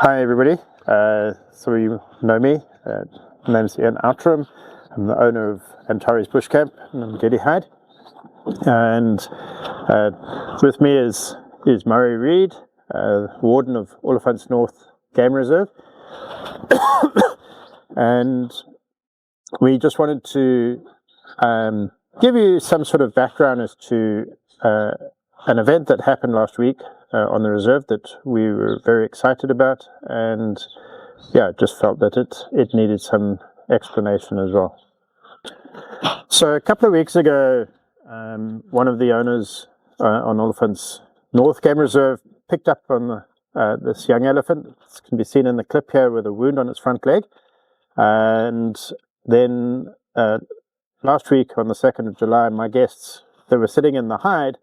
Hi everybody, so you know me, my name is Owtram. I'm the owner of Antares Bushcamp in Umgede Hide, and with me is Murray Reid, Warden of Olifants North Reserve, and we just wanted to give you some sort of background as to an event that happened last week on the reserve that we were very excited about, and yeah, just felt that it needed some explanation as well. So a couple of weeks ago, one of the owners on Olifants North Reserve picked up on this young elephant. It can be seen in the clip here with a wound on its front leg, and then last week on the 2nd of July, my guests, they were sitting in the hide,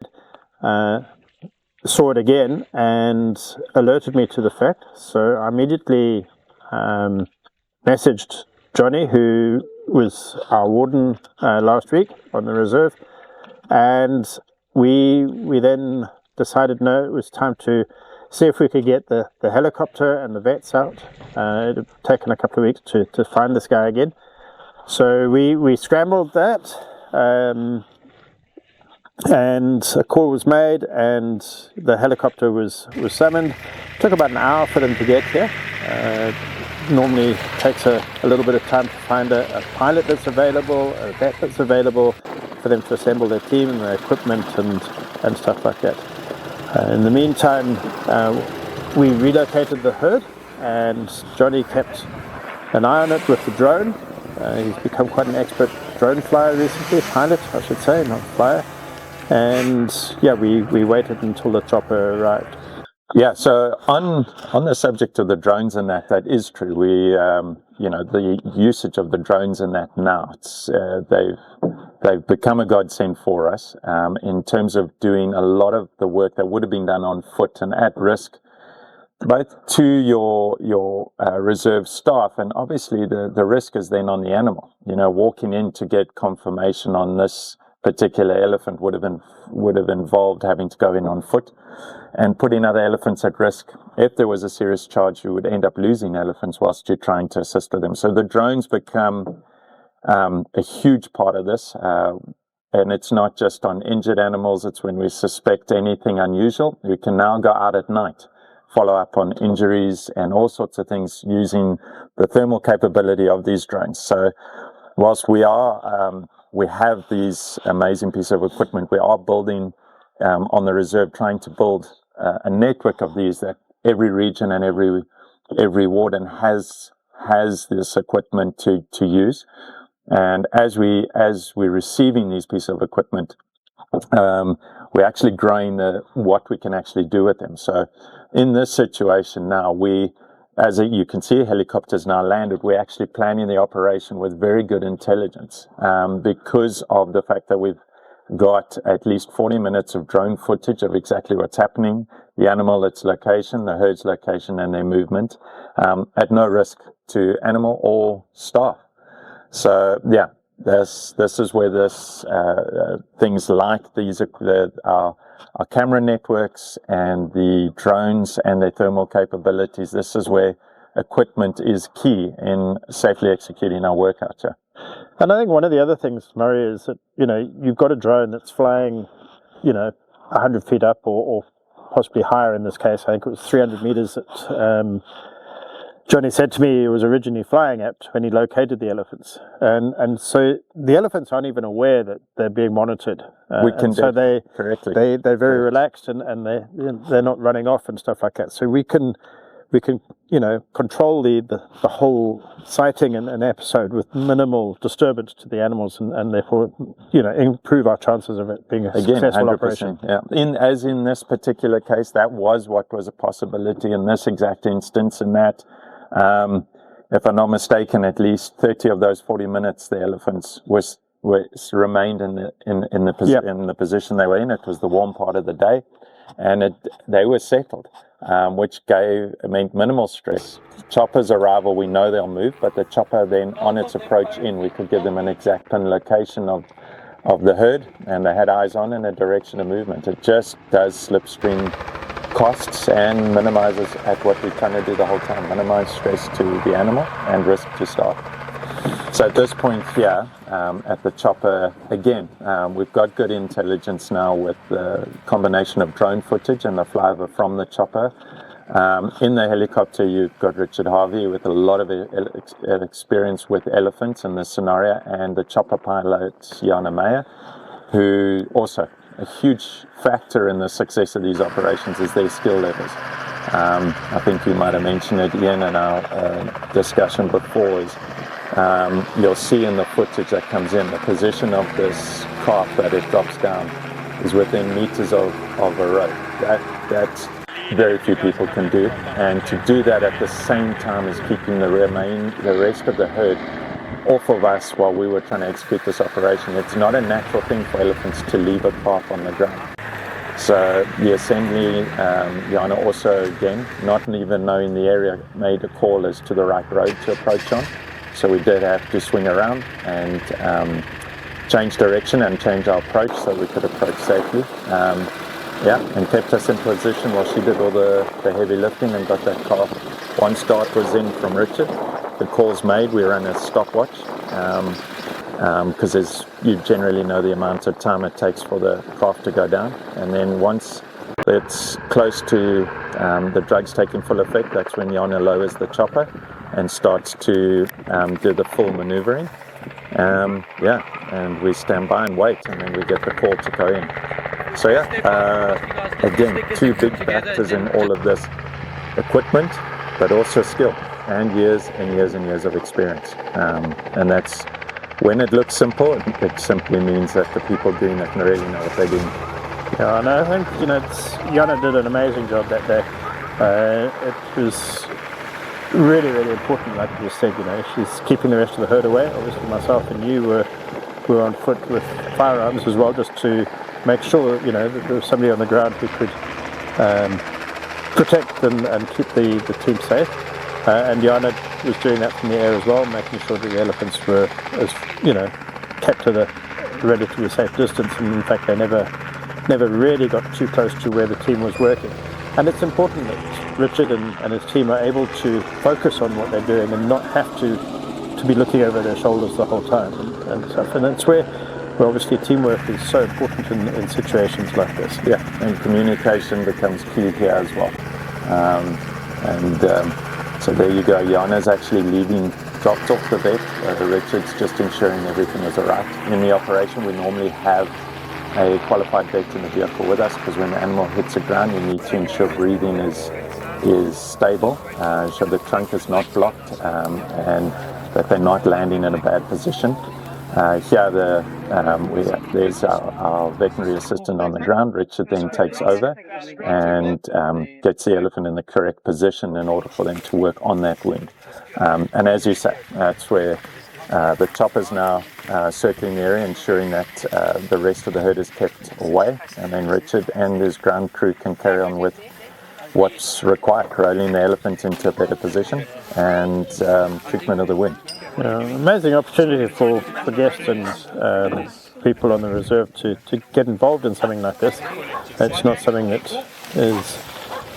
saw it again and alerted me to the fact. So I immediately messaged Johnny, who was our warden last week on the reserve, and we then decided no, it was time to see if we could get the helicopter and the vets out. It had taken a couple of weeks to find this guy again. So we scrambled that, and a call was made and the helicopter was summoned. It took about an hour for them to get here. Normally takes a little bit of time to find a pilot that's available, a vet that's available, for them to assemble their team and their equipment and stuff like that. In the meantime, we relocated the herd, and Johnny kept an eye on it with the drone. He's become quite an expert drone flyer recently, pilot I should say, not flyer. And yeah, we waited until the chopper arrived. Yeah, so on the subject of the drones and that is true. We, the usage of the drones and that now, it's they've become a godsend for us in terms of doing a lot of the work that would have been done on foot and at risk, both to your reserve staff, and obviously the risk is then on the animal. Walking in to get confirmation on this particular elephant would have involved having to go in on foot and putting other elephants at risk. If there was a serious charge, you would end up losing elephants whilst you're trying to assist with them. So the drones become a huge part of this, and it's not just on injured animals. It's when we suspect anything unusual. We can now go out at night, follow up on injuries and all sorts of things using the thermal capability of these drones. So whilst we have these amazing pieces of equipment, we are building on the reserve, trying to build a network of these that every region and every warden has this equipment to use. And as we're receiving these pieces of equipment, we're actually growing what we can actually do with them. So in this situation now, you can see, helicopters now landed. We're actually planning the operation with very good intelligence because of the fact that we've got at least 40 minutes of drone footage of exactly what's happening, the animal, its location, the herd's location, and their movement, at no risk to animal or staff. So yeah, this is where things like these our camera networks and the drones and their thermal capabilities, this is where equipment is key in safely executing our work out here. And I think one of the other things, Murray, is that you've got a drone that's flying 100 feet up or possibly higher in this case. I think it was 300 meters that Johnny said to me he was originally flying at when he located the elephants, and so the elephants aren't even aware that they're being monitored. So they're very relaxed, and they're not running off and stuff like that. So we can control the whole sighting and episode with minimal disturbance to the animals, and therefore improve our chances of it being a successful 100%, operation. Yeah. As in this particular case, that was what was a possibility in this exact instance, and that. If I'm not mistaken, at least 30 of those 40 minutes, the elephants remained in the position they were in. It was the warm part of the day, and they were settled, which meant minimal stress. Chopper's arrival, we know they'll move, but the chopper then on its approach in, we could give them an exact location of the herd, and they had eyes on and a direction of movement. It just does slipstream costs and minimizes at what we're trying to do the whole time, minimize stress to the animal and risk to staff. So at this point here, at the chopper, again, we've got good intelligence now with the combination of drone footage and the flyover from the chopper. In the helicopter, you've got Richard Harvey with a lot of experience with elephants in this scenario, and the chopper pilot, Jana Meyer, who also a huge factor in the success of these operations is their skill levels. I think you might have mentioned it, Ian, in our discussion before, is you'll see in the footage that comes in, the position of this calf that it drops down is within meters of a road. That's very few people can do, and to do that at the same time as keeping the rest of the herd off of us while we were trying to execute this operation. It's not a natural thing for elephants to leave a calf on the ground. So the assembly, Jana also, again, not even knowing the area, made a call as to the right road to approach on. So we did have to swing around and change direction and change our approach so we could approach safely. And kept us in position while she did all the heavy lifting and got that calf. One start was in from Richard. The call's made, we ran a stopwatch because as you generally know the amount of time it takes for the calf to go down. And then once it's close to the drugs taking full effect, that's when Jana lowers the chopper and starts to do the full maneuvering. And we stand by and wait, and then we get the call to go in. So again, two big factors in all of this: equipment, but also skill, and years and years and years of experience. And that's, when it looks simple, it simply means that the people doing it really know what they're doing. Yeah, and I think, Jana did an amazing job that day. It was really, really important, like you said, she's keeping the rest of the herd away. Obviously myself and you were on foot with firearms as well, just to make sure, that there was somebody on the ground who could protect and keep the team safe. And Jana was doing that from the air as well, making sure that the elephants were, kept to the relatively safe distance. And in fact, they never really got too close to where the team was working. And it's important that Richard and his team are able to focus on what they're doing and not have to be looking over their shoulders the whole time and stuff. And that's where obviously teamwork is so important in situations like this. Yeah, and communication becomes key here as well. So there you go. Jana's actually dropped off the vet. Richard's just ensuring everything is all right. In the operation, we normally have a qualified vet in the vehicle with us, because when the animal hits the ground, you need to ensure breathing is stable, so the trunk is not blocked, and that they're not landing in a bad position. Here there's our veterinary assistant on the ground. Richard then takes over and gets the elephant in the correct position in order for them to work on that wound. And as you say, that's where the chopper's now circling the area, ensuring that the rest of the herd is kept away, and then Richard and his ground crew can carry on with what's required, rolling the elephant into a better position and treatment of the wound. Amazing opportunity for guests and people on the reserve to get involved in something like this. It's not something that is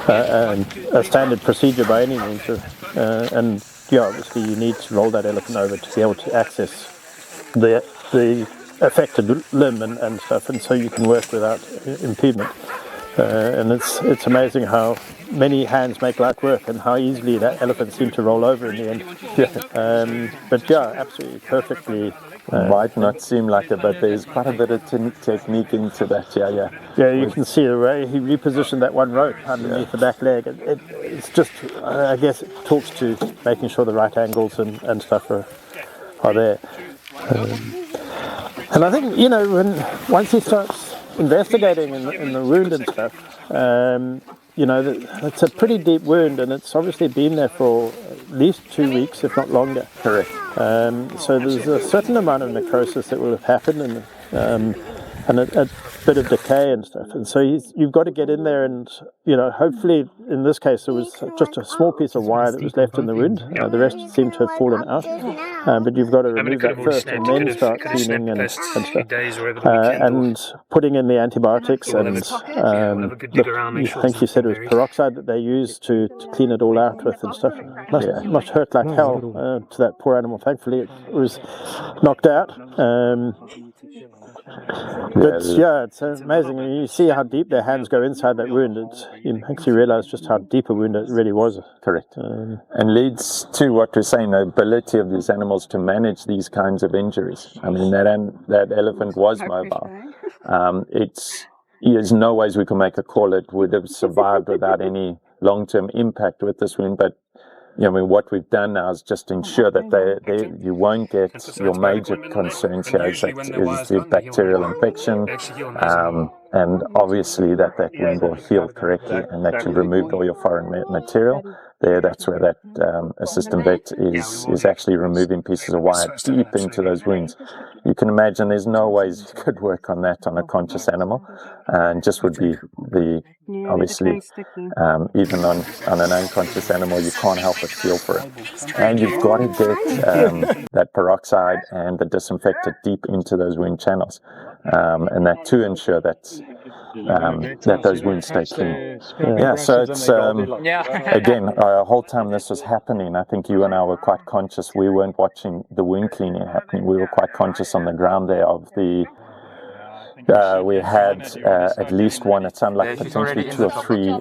a standard procedure by any means, and obviously you need to roll that elephant over to be able to access the affected limb and stuff, and so you can work without impediment. And it's amazing how many hands make light work and how easily that elephant seemed to roll over in the end. But absolutely perfectly. Might not seem like it, but there's quite a bit of technique into that. Yeah, you can see the way he repositioned that one rope underneath the back leg. It's just, I guess, it talks to making sure the right angles and stuff are there. And I think, once he starts investigating in the wound and stuff, it's a pretty deep wound, and it's obviously been there for at least 2 weeks, if not longer. Correct. So there's a certain amount of necrosis that will have happened, and and a bit of decay and stuff. And so you've got to get in there and, hopefully in this case it was just a small piece of wire that was left in the wound. The rest seemed to have fallen out. But you've got to remove that first and then start cleaning and stuff. And putting in the antibiotics and I think you said it was peroxide that they used to clean it all out with and stuff. Must hurt like hell to that poor animal. Thankfully it was knocked out. But it's amazing. You see how deep their hands go inside that wound. It makes you realize just how deep a wound it really was. Correct. And leads to what we're saying, the ability of these animals to manage these kinds of injuries. I mean, that elephant was mobile. There's no ways we can make a call it would have survived without any long-term impact with this wound, but what we've done now is just ensure that you won't get your major concerns here is the bacterial infection, and obviously that wound will heal correctly and that you've removed all your foreign material. That's where that assistant vet is actually removing pieces of wire deep into those wounds. You can imagine there's no ways you could work on that on a conscious animal, and just would be obviously even on an unconscious animal you can't help but feel for it. And you've got to get that peroxide and the disinfectant deep into those wound channels, and that to ensure that those wounds stay clean. So it's again, the whole time this was happening, I think you and I were quite conscious. We weren't watching the wound cleaning happening. We were quite conscious on the ground there of the we had at least one, it sounded like potentially 2 or 3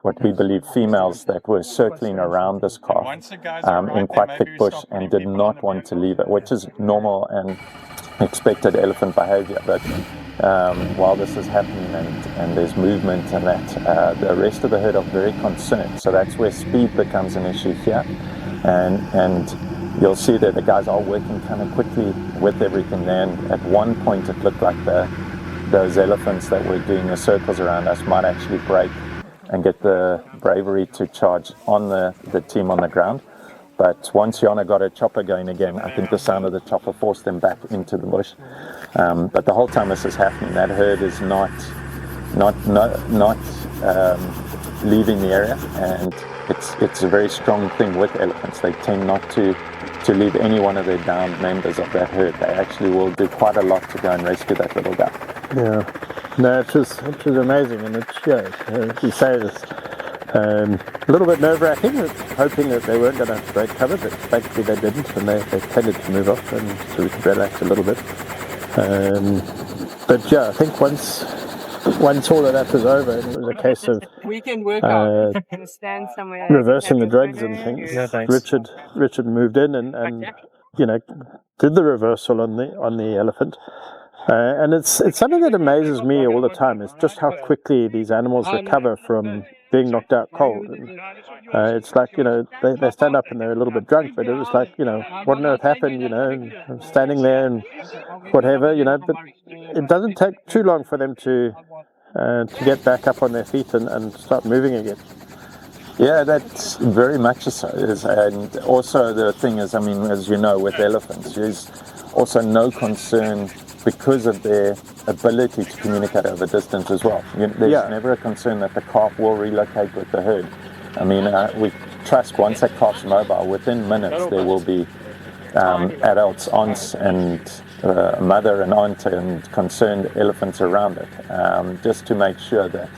what we believe females that were circling around this calf in quite thick bush and did not want to leave it, which is normal and expected elephant behavior. But while this is happening and there's movement and that, the rest of the herd are very concerned. So that's where speed becomes an issue here, and you'll see that the guys are working kind of quickly with everything there. And at one point it looked like those elephants that were doing the circles around us might actually break and get the bravery to charge on the team on the ground. But once Yana got a chopper going again, I think the sound of the chopper forced them back into the bush. But the whole time this is happening, that herd is not leaving the area, and it's a very strong thing with elephants. They tend not to leave any one of their downed members of that herd. They actually will do quite a lot to go and rescue that little guy. No, it was amazing, and you say this. A little bit nerve-wracking, hoping that they weren't going to break cover, but thankfully they didn't, and they tended to move off, and so we could relax a little bit. But I think once all of that was over, it was a case of reversing the drugs and things. Richard moved in and did the reversal on the elephant. And it's something that amazes me all the time, is just how quickly these animals recover from being knocked out cold. And, it's like, they stand up and they're a little bit drunk, but it was like, what on earth happened, and I'm standing there and whatever, but it doesn't take too long for them to get back up on their feet and start moving again. Yeah, that's very much so. And also the thing is, as you know, with elephants, there's also no concern because of their ability to communicate over distance as well. There's never a concern that the calf will relocate with the herd. We trust once that calf's mobile, within minutes there will be adults, aunts and mother and aunt and concerned elephants around it, just to make sure that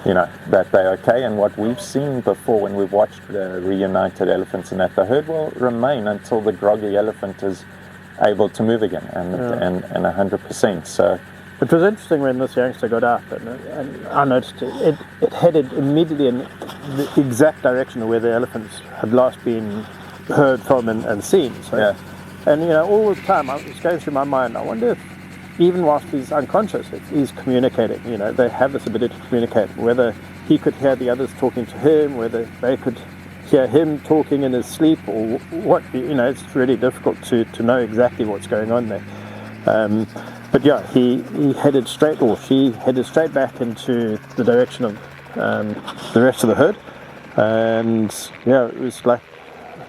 that they're okay. And what we've seen before when we've watched the reunited elephants, and that the herd will remain until the groggy elephant is able to move again and 100%. So it was interesting when this youngster got up, and I noticed it headed immediately in the exact direction of where the elephants had last been heard from and seen. So, and all the time I was going through my mind, I wonder if even whilst he's unconscious, if he's communicating. They have this ability to communicate, whether he could hear the others talking to him, whether they could hear him talking in his sleep, or what. It's really difficult to know exactly what's going on there. But he headed straight, or she headed straight back into the direction of the rest of the herd, and it was like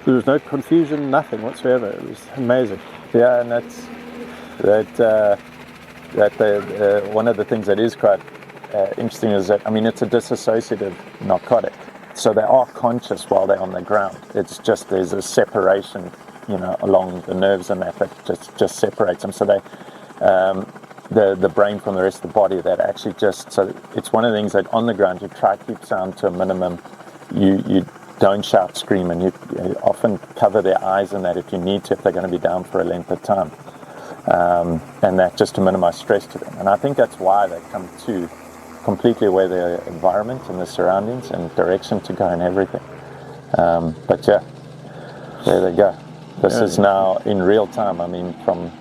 there was no confusion, nothing whatsoever. It was amazing. Yeah, and that one of the things that is quite interesting is that, I mean, it's a dissociative narcotic. So they are conscious while they're on the ground. It's just there's a separation, you know, along the nerves and that just separates them. So they, the brain from the rest of the body, that actually just, so it's one of the things that on the ground you try to keep sound to a minimum. You don't shout, scream, and you often cover their eyes and that if you need to, if they're going to be down for a length of time. And that just to minimize stress to them. And I think that's why they come to completely aware of their environment and the surroundings and direction to go and everything. But yeah, there they go. This is now in real time. I mean, from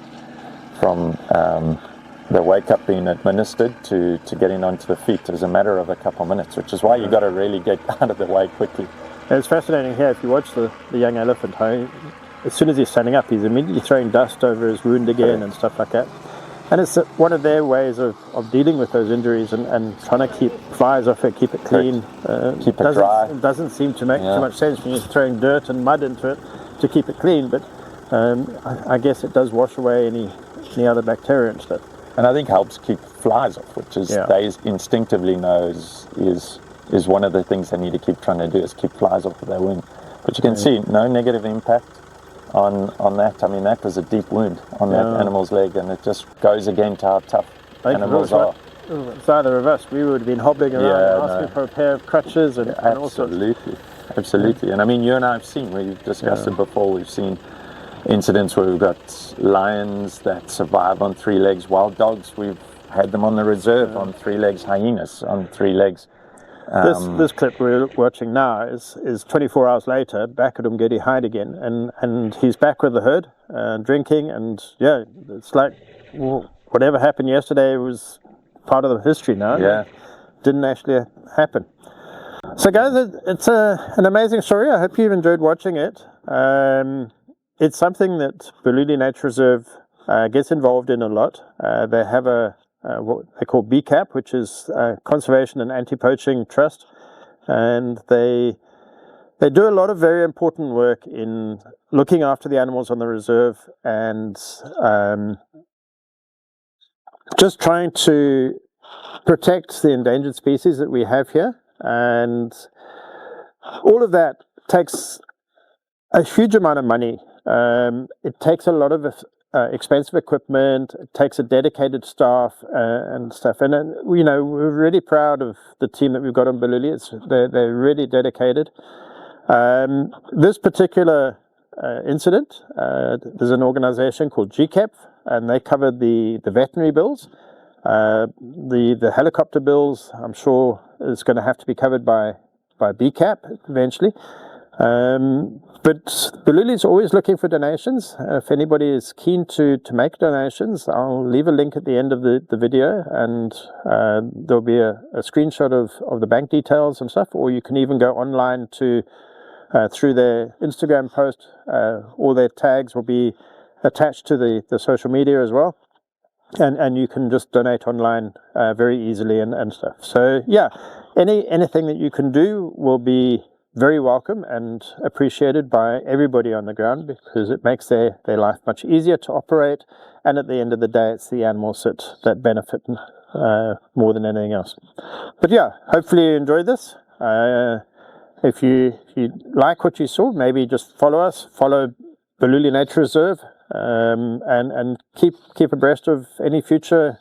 the wake up being administered to getting onto the feet is a matter of a couple of minutes, which is why you got to really get out of the way quickly. And it's fascinating here. If you watch the young elephant, how as soon as he's standing up, he's immediately throwing dust over his wound again and stuff like that. And it's one of their ways of dealing with those injuries and trying to keep flies off it, keep it clean. Keep it dry. It doesn't seem to make too much sense when you're throwing dirt and mud into it to keep it clean, but I guess it does wash away any other bacteria and stuff. And I think helps keep flies off, which is they instinctively know is one of the things they need to keep trying to do, is keep flies off of their wound. But you can see no negative impact on that. I mean, that was a deep wound on that animal's leg, and it just goes again to how tough animals are. It's either of us. We would have been hobbling around asking for a pair of crutches and all sorts. Absolutely. And I mean, you and I have seen, we've discussed it before, we've seen incidents where we've got lions that survive on 3 legs, wild dogs, we've had them on the reserve on 3 legs, hyenas on 3 legs. This clip we're watching now is 24 hours later, back at Umgede Hide again, and he's back with the herd, drinking, and it's like whatever happened yesterday was part of the history now. It didn't actually happen. So guys, it's an amazing story. I hope you've enjoyed watching it. It's something that Balule Nature Reserve gets involved in a lot. They have what they call BCAP, which is Conservation and Anti-Poaching Trust, and they do a lot of very important work in looking after the animals on the reserve and just trying to protect the endangered species that we have here. And all of that takes a huge amount of money. It takes a lot of expensive equipment. It takes a dedicated staff and stuff. And we're really proud of the team that we've got on Balule. They're really dedicated. This particular incident, there's an organization called GCAP, and they covered the veterinary bills. The helicopter bills, I'm sure, is going to have to be covered by BCAP eventually. But Balule is always looking for donations. If anybody is keen to make donations, I'll leave a link at the end of the video, and there'll be a screenshot of the bank details and stuff, or you can even go online to through their Instagram post. All their tags will be attached to the social media as well. And you can just donate online very easily and stuff. So yeah, anything that you can do will be very welcome and appreciated by everybody on the ground, because it makes their life much easier to operate, and at the end of the day it's the animals that benefit more than anything else. But yeah, hopefully you enjoyed this. If you like what you saw, maybe just follow Balule Nature Reserve, and keep abreast of any future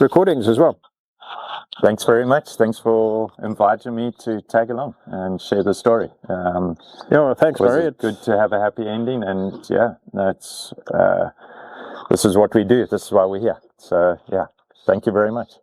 recordings as well. Thanks very much. Thanks for inviting me to tag along and share the story. Well, thanks, Murray. It's good to have a happy ending, and this is what we do. This is why we're here. So yeah, thank you very much.